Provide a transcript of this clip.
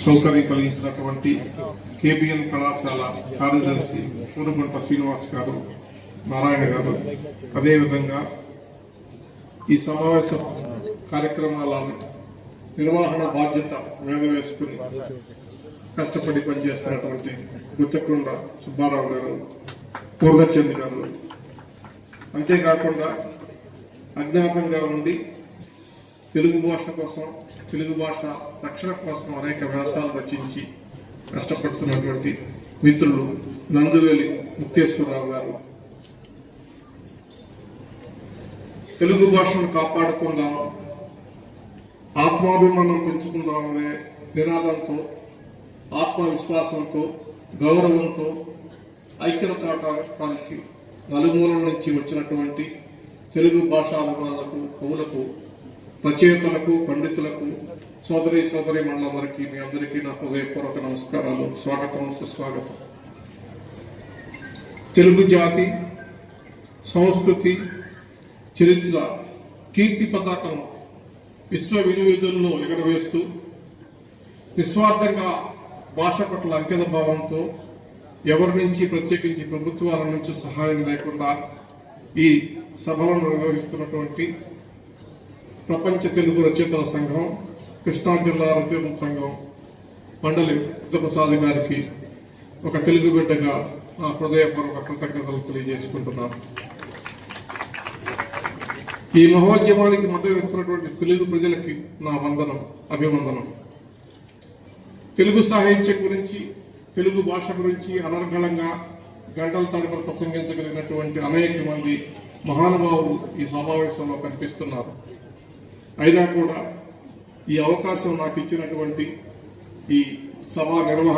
సౌకర్యం కలిగించినటువంటి కేబిఎన్ కళాశాల కార్యదర్శి పూనగుంట శ్రీనివాస్ గారు, నారాయణ గారు, అదేవిధంగా ఈ సమావేశ కార్యక్రమాలను నిర్వహణ బాధ్యత మీద వేసుకుని కష్టపడి పనిచేస్తున్నటువంటి గుత్తకొండ సుబ్బారావు గారు, పూర్ణచంద్ గారు, అంతేకాకుండా అజ్ఞాతంగా ఉండి తెలుగు భాష కోసం, తెలుగు భాష రక్షణ కోసం అనేక వ్యాసాలు రచించి కష్టపడుతున్నటువంటి మిత్రులు నందువేలి ముక్తేశ్వరరావు గారు, తెలుగు భాషను కాపాడుకుందాం, ఆత్మాభిమానం పెంచుకుందామనే నినాదంతో, ఆత్మవిశ్వాసంతో, గౌరవంతో ఐక్యత చాటానికి నలుమూలల నుంచి వచ్చినటువంటి తెలుగు భాషాభిమానులకు, కవులకు, రచయితలకు, పండితులకు, సోదరి మండలందరికీ మీ అందరికీ నా హృదయపూర్వక నమస్కారాలు, స్వాగతం, సుస్వాగతం. తెలుగు జాతి సంస్కృతి చరిత్ర కీర్తి పతాకం విశ్వ వినియోగంలో ఎగరవేస్తూ నిస్వార్థంగా భాష పట్ల అంకిత భావంతో ఎవరి నుంచి, ప్రత్యేకించి ప్రభుత్వాల నుంచి సహాయం లేకుండా ఈ సభలను నిర్వహిస్తున్నటువంటి ప్రపంచ తెలుగు రచయితల సంఘం, కృష్ణా జిల్లా రచయితల సంఘం మండలి బుద్ధప్రసాద్ గారికి ఒక తెలుగు బిడ్డగా నా హృదయపూర్వక కృతజ్ఞతలు తెలియజేసుకుంటున్నాను. ఈ మహోద్యమానికి మద్దతు ఇస్తున్నటువంటి తెలుగు ప్రజలకి నా వందనం, అభివందనం. తెలుగు సాహిత్యం గురించి, తెలుగు భాష గురించి అనర్గళంగా గంటల తరబడి ప్రసంగించగలిగినటువంటి అనేక మంది మహానుభావులు ఈ సమావేశంలో కనిపిస్తున్నారు. అయినా కూడా ఈ అవకాశం నాకు ఇచ్చినటువంటి ఈ సభా నిర్వహణ